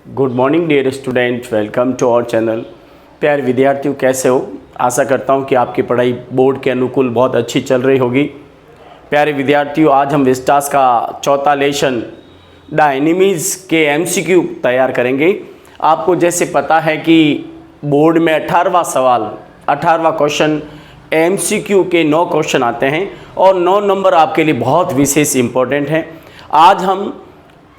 Good morning dear student, welcome to our channel. प्यारे विद्यार्थियों, कैसे हो? आशा करता हूँ कि आपकी पढ़ाई बोर्ड के अनुकूल बहुत अच्छी चल रही होगी। प्यारे विद्यार्थियों, आज हम विस्टास का चौथा लेसन द एनिमीज़ के एमसीक्यू तैयार करेंगे। आपको जैसे पता है कि बोर्ड में 18वां क्वेश्चन एमसीक्यू के 9 क्वेश्चन आते हैं और 9 नंबर आपके लिए बहुत विशेष इंपॉर्टेंट हैं। आज हम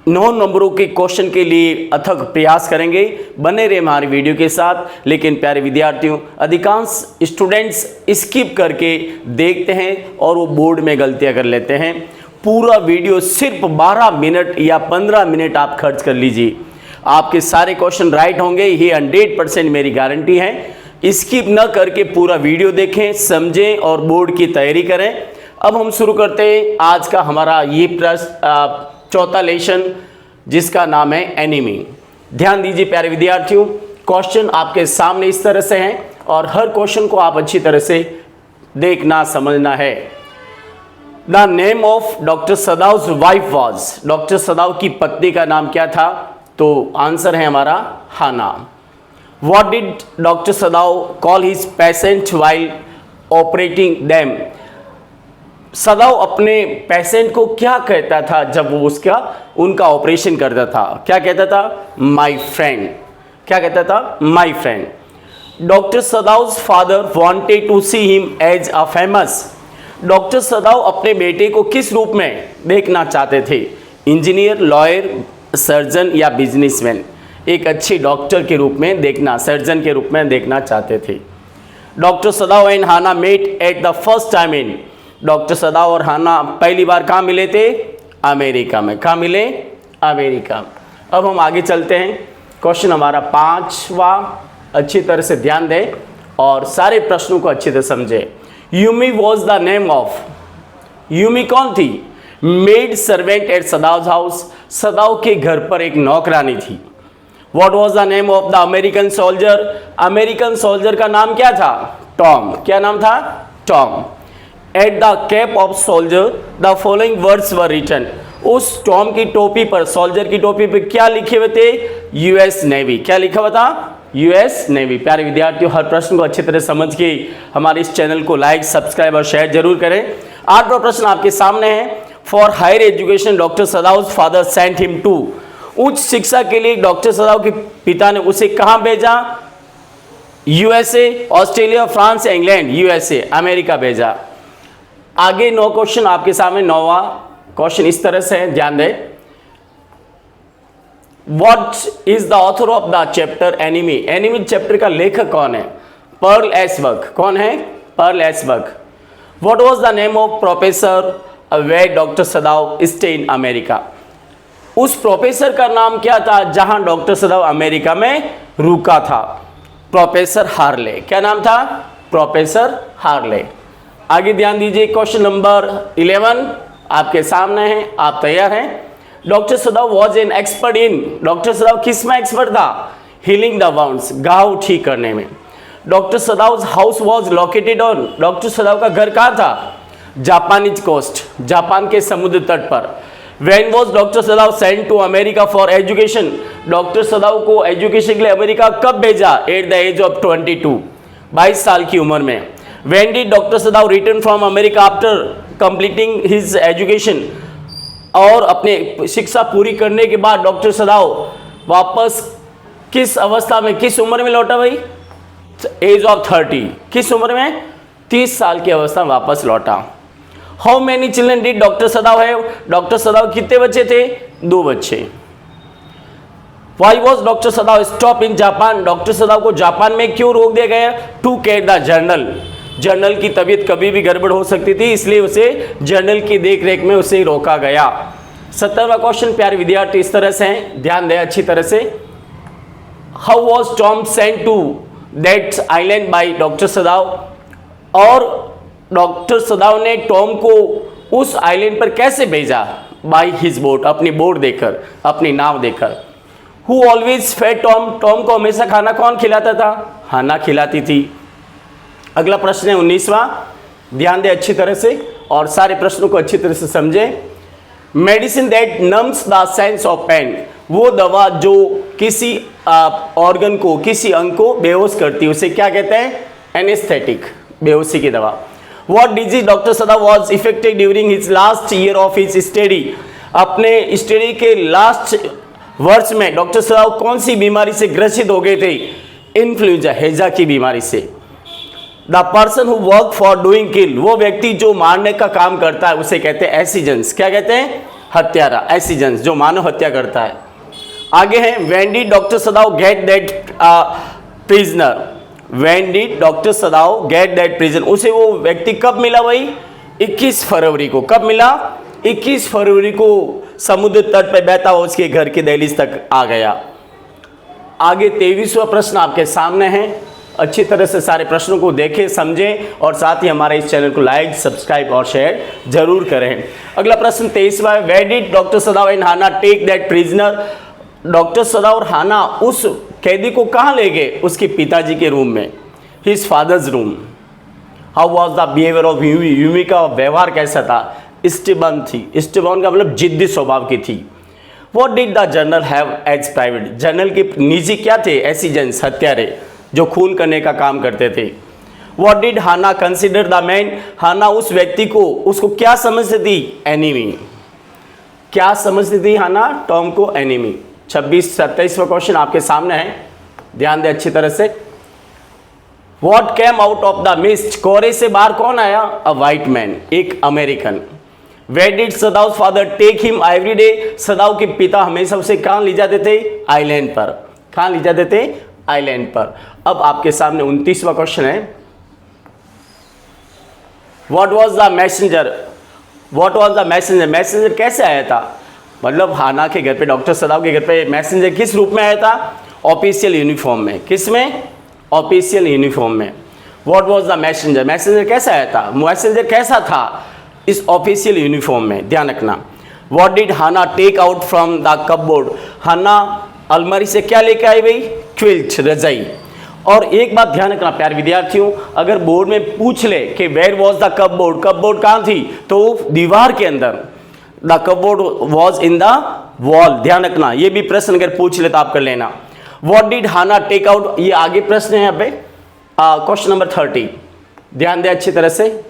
9 नंबरों के क्वेश्चन के लिए अथक प्रयास करेंगे। बने रहे हमारी वीडियो के साथ। लेकिन प्यारे विद्यार्थियों, अधिकांश स्टूडेंट्स स्किप करके देखते हैं और वो बोर्ड में गलतियां कर लेते हैं। पूरा वीडियो सिर्फ 12 मिनट या 15 मिनट आप खर्च कर लीजिए, आपके सारे क्वेश्चन राइट होंगे, ये 100% मेरी गारंटी है। स्किप न करके पूरा वीडियो देखें, समझें और बोर्ड की तैयारी करें। अब हम शुरू करते हैं आज का हमारा ये प्रश्न चौथा लेसन, जिसका नाम है एनिमी। ध्यान दीजिए प्यारे विद्यार्थियों, क्वेश्चन आपके सामने इस तरह से हैं और हर क्वेश्चन को आप अच्छी तरह से देखना समझना है। The name of doctor Sadao's wife was, doctor Sadao की पत्नी का नाम क्या था? तो आंसर है हमारा Hana. What did doctor Sadao call his patient while operating them, Sadao अपने पेशेंट को क्या कहता था जब वो उनका ऑपरेशन करता था? क्या कहता था? My friend. क्या कहता था? My friend. Doctor Sadao's father wanted to see him as a famous, doctor Sadao अपने बेटे को किस रूप में देखना चाहते थे? इंजीनियर, लॉयर, सर्जन या बिजनेसमैन? एक अच्छे डॉक्टर के रूप में देखना, सर्जन के रूप में देखना चाहते थे। Doctor Sadao and Hana met at the first time in, doctor Sadao और हाना पहली बार कहाँ मिले थे? अमेरिका में। कहाँ मिले? अमेरिका। अब हम आगे चलते हैं। क्वेश्चन हमारा 5वां, अच्छी तरह से ध्यान दें और सारे प्रश्नों को अच्छी तरह समझे। Yumi was the name of, Yumi कौन थी? मेड सर्वेंट एट सदाउ's हाउस, सदाउ के घर पर एक नौकरानी थी। What was the name of the American soldier, American soldier का नाम क्या था? टॉम। क्या नाम था? Tom. At the cap of soldier the following words were written, उस टॉम की टोपी पर, सोल्जर की टोपी पर क्या लिखे हुए थे? US navy. क्या लिखा हुआ था? US navy. प्यारे विद्यार्थियों, हर प्रश्न को अच्छी तरह समझ के हमारे इस चैनल को लाइक, सब्सक्राइब और शेयर जरूर करें। 8वां प्रश्न आपके सामने है। For higher education doctor Sadao's father sent him to, उच्च शिक्षा के लिए डॉक्टर सदाउ के पिता ने उसे कहाँ भेजा? यूएसए, ऑस्ट्रेलिया, फ्रांस या इंग्लैंड? यूएसए, अमेरिका भेजा। आगे 9 क्वेश्चन आपके सामने। 9वां क्वेश्चन इस तरह से है, ध्यान दें। What is the author of the chapter enemy, enemy chapter का लेखक कौन है? पर्ल एसबर्ग। कौन है? पर्ल एसबर्ग। What was the name of professor where doctor Sadao stay in America, उस प्रोफेसर का नाम क्या था जहां डॉक्टर सदाउ अमेरिका में रुका था? Professor Harley. क्या नाम था? Professor Harley. आगे ध्यान दीजिए, क्वेश्चन नंबर 11 आपके सामने है, आप तैयार हैं? Doctor Sadao was an expert in, doctor Sadao किस में एक्सपर्ट था? हीलिंग द वाउंड्स, घाव ठीक करने में। Doctor Sadao's house was located on, doctor Sadao का घर कहाँ था? जापानीज कोस्ट, जापान के समुद्र तट पर। When was doctor Sadao sent to America for education, doctor Sadao को एजुकेशन के लिए अमेरिका कब भेजा? एट द एज ऑफ 22, 22 साल की उम्र में। When did doctor सदाउ return from America after completing his education, और अपने शिक्षा पूरी करने के बाद डॉक्टर सदाउ वापस किस अवस्था में, किस उम्र में लौटा भाई? एज ऑफ 30, किस उम्र में? 30 साल की अवस्था में वापस लौटा। How many children did doctor Sadao have, doctor Sadao कितने बच्चे थे? 2 बच्चे। Why was doctor Sadao stop in Japan, doctor Sadao को जापान में क्यों रोक दिया गया? To care the general, general की तबीयत कभी भी गड़बड़ हो सकती थी, इसलिए उसे जर्नल की देखरेख में उसे रोका गया। 17वां क्वेश्चन प्यारे विद्यार्थी इस तरह से हैं, ध्यान दें अच्छी तरह से। How was Tom sent to that island by doctor Sadao, और डॉक्टर सदाउ ने टॉम को उस आइलैंड पर कैसे भेजा? बाई हिज बोट, अपनी बोट देकर, अपनी नाव देकर। Who always fed Tom, Tom को हमेशा खाना कौन खिलाता था? हाना खिलाती थी। अगला प्रश्न है 19वां, ध्यान दें अच्छी तरह से और सारे प्रश्नों को अच्छी तरह से समझें। Medicine that numbs the sense of pain, वो दवा जो किसी ऑर्गन को, किसी अंग को बेहोश करती है, उसे क्या कहते हैं? एनेस्थेटिक, बेहोशी की दवा। What disease doctor सदाव was affected during his last year of his study? अपने स्टडी के लास्ट वर्ष में डॉक्टर सदाव कौन सी बीमारी से ग्रसित हो गए थे? इन्फ्लुएंजा, हैजा की बीमारी से। The person who work for doing kill, वो व्यक्ति जो मारने का काम करता है उसे कहते हैं एसिजेंस। क्या कहते हैं? हत्यारा, एसिजेंस, जो मानव हत्या करता है। आगे है, when did doctor सदाव get that prisoner? When did doctor सदाव get that prison? उसे वो व्यक्ति कब मिला भाई? 21 फरवरी को। कब मिला? 21 फरवरी को समुद्र तट पर बहता हुआ उसके घर की दहलीज तक आ गया। आगे 23वां प्रश्न आपके सामने है। अच्छी तरह से सारे प्रश्नों को देखें, समझें और साथ ही हमारे इस चैनल को लाइक, सब्सक्राइब और शेयर जरूर करें। अगला प्रश्न 23वां है, where did doctor Sadao and Hana take that prisoner? Doctor Sadao और हाना उस कैदी को कहाँ ले गए? उसके पिताजी के रूम में, his father's room. How was the behaviour of Yumi? Yumi का व्यवहार कैसा था? स्टेबन थी। स्टेबन का मतलब जिद्दी स्वभाव की थी। What did the general have as private? General के निजी क्या थे? एसिजेंस, हत्यारे, जो खून करने का काम करते थे। What did Hana consider the man? Hana उस व्यक्ति को, उसको क्या समझती थी? एनिमी। क्या समझती थी हाना? टॉम को एनिमी। 26-27वां क्वेश्चन आपके सामने है, ध्यान दें अच्छी तरह से। What came out of the mist? कोहरे से बाहर कौन आया? अ वाइट मैन, एक American. Where did Sadao father take him every day? Sadao के पिता हमेशा उसे कहाँ ले जाते थे? आइलैंड पर। कहाँ ले जाते थे? आइलैंड पर। अब आपके सामने 29वां क्वेश्चन है, What was the messenger? What was the messenger? Messenger कैसे आया था? मतलब हाना के घर पे, डॉक्टर सदाव के घर पे मैसेंजर किस रूप में आया था? ऑफिशियल यूनिफॉर्म में। किस में? ऑफिशियल यूनिफॉर्म में। What was the messenger? Messenger कैसा आया था? मैसेंजर कैसा था इस ऑफिशियल यूनिफॉर्म में? ध्यान रखना। What did Hana take out from the cupboard? Hana अलमारी से क्या लेके आई भाई? क्विल्ट, रजाई। और एक बात ध्यान रखना प्यारे विद्यार्थियों, अगर बोर्ड में पूछ ले कि where was the cupboard, cupboard कहाँ थी? तो दीवार के अंदर। The cupboard was in the wall. ध्यान रखना, ये भी प्रश्न अगर पूछ ले तो आप कर लेना। What did Hana take out? ये आगे प्रश्न है यहाँ पे, क्वेश्चन नंबर 30। ध्यान दे अच्छी तरह से।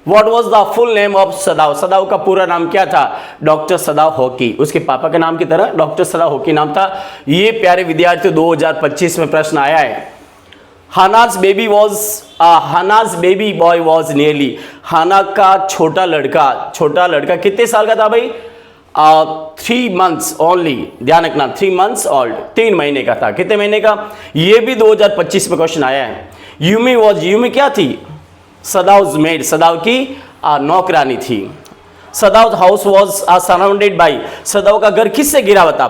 What was the full name of सदाव? सदाव का पूरा नाम क्या था? Doctor सदाव hockey. उसके पापा के नाम की तरह डॉक्टर सदाव हॉकी नाम था। ये प्यारे विद्यार्थियों 2025 में प्रश्न आया है। हानाज बेबी बॉय वॉज नियरली। हाना का छोटा लड़का कितने साल का था भाई? 3 months ओनली। ध्यान रखना, 3 months ओल्ड, 3 महीने का था। कितने महीने का? ये भी 2025 में क्वेश्चन आया है। यूमी क्या थी? सदाव मेड, सदाव की नौकरानी थी। सदाव हाउस वॉज सराउंडेड बाई, सदाव का घर किससे घिरा हुआ था?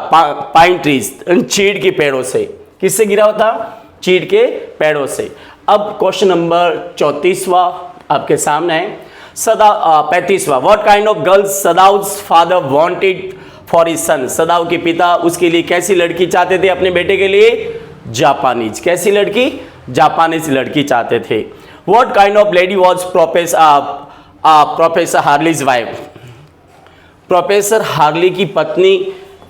पाइन ट्रीज, चीड़ के पेड़ों से। किससे घिरा हुआ था? चीड़ के पेड़ों से। अब क्वेश्चन नंबर 34वां आपके सामने है। 35वां, what kind of girls Sadao's father wanted for his son? Sadao के पिता उसके लिए कैसी लड़की चाहते थे अपने बेटे के लिए? जापानीज। कैसी लड़की? जापानीज लड़की चाहते थे। What kind of lady was professor Harley's wife? Professor Harley की पत्नी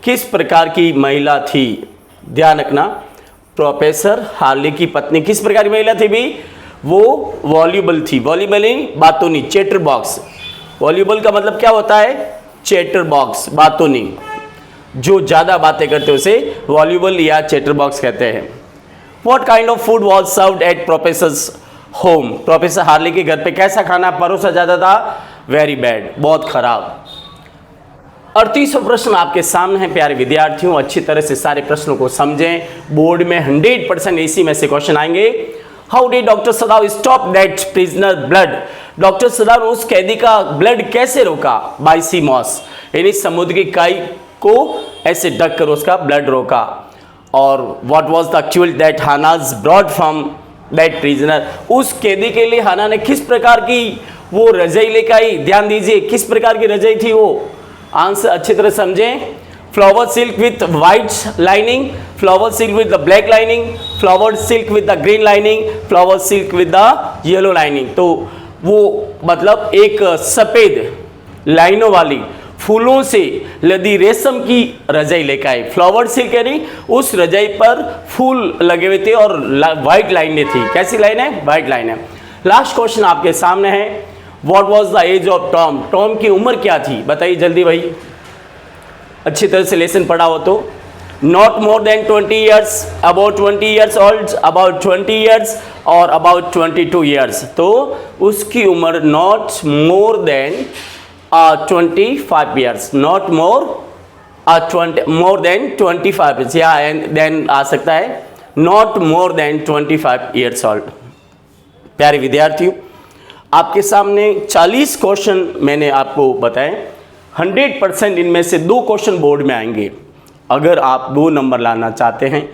किस प्रकार की महिला थी? ध्यान रखना, प्रोफेसर हार्ली की पत्नी किस प्रकार की महिला थी भी? वो वॉल्यूबल थी। वॉल्यूबल बातूनी, चैटर बॉक्स। वॉल्यूबल का मतलब क्या होता है? चैटर बॉक्स, बातूनी, जो ज़्यादा बातें करते हैं उसे वॉल्यूबल या चैटर बॉक्स कहते हैं। What kind of food was served at professors home? Professor Harley के घर पे कैसा खाना परोसा जाता था? वेरी बैड, बहुत खराब। 38वां प्रश्न आपके सामने है प्यारे विद्यार्थियों, अच्छी तरह से सारे प्रश्नों को समझें। बोर्ड में 100% इसी में से क्वेश्चन आएंगे। How did doctor सदाव stop that prisoner blood? Doctor सदाव ने उस कैदी का ब्लड कैसे रोका? बाय सी मॉस, यानी समुद्र की काई को ऐसे ढक कर उसका ब्लड रोका। और what was the quilt that Hana's brought from that prisoner? उस कैदी के लिए हाना ने किस प्रकार की वो रजाई लेकर आई? ध्यान दीजिए, किस प्रकार की रजाई थी वो? आंसर अच्छी तरह समझें। Flower silk with white lining, flower silk with the black lining, flower silk with the green lining, flower silk with the yellow lining. तो वो मतलब एक सफ़ेद लाइनों वाली फूलों से लदी रेशम की रजाई लेकर आए। फ्लावर सिल्क यानी उस रजाई पर फूल लगे हुए थे और व्हाइट लाइनें थी। कैसी लाइन है? व्हाइट लाइन है। लास्ट क्वेश्चन आपके सामने है, what was the age of Tom? Tom की उम्र क्या थी? बताइए जल्दी भाई, अच्छी तरह से लेसन पढ़ा हो तो। Not more than 20 years, about 20 years old, about 20 years और अबाउट 22 ईयर्स। तो उसकी उम्र not more than 25 years, not more than 25 years, या देन आ सकता है not more than 25 years old. प्यारे विद्यार्थियों, आपके सामने 40 क्वेश्चन मैंने आपको बताए। 100% इनमें से 2 क्वेश्चन बोर्ड में आएंगे। अगर आप 2 नंबर लाना चाहते हैं,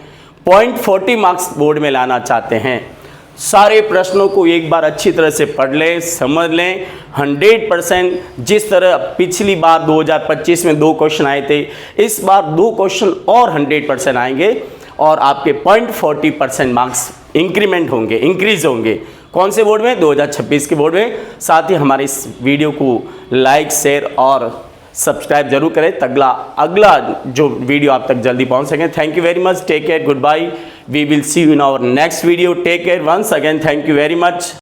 0.40 मार्क्स बोर्ड में लाना चाहते हैं, सारे प्रश्नों को एक बार अच्छी तरह से पढ़ लें, समझ लें। 100% जिस तरह पिछली बार 2025 में 2 क्वेश्चन आए थे, इस बार 2 क्वेश्चन और 100% आएंगे और आपके 0.40% मार्क्स इंक्रीमेंट होंगे, इंक्रीज होंगे। कौन से बोर्ड में? 2026 के बोर्ड में। साथ ही हमारे इस वीडियो को लाइक, शेयर और सब्सक्राइब जरूर करें, अगला जो वीडियो आप तक जल्दी पहुंच सकें। Thank you very much, take care, goodbye, we will see you in our next video, take care once again, thank you very much.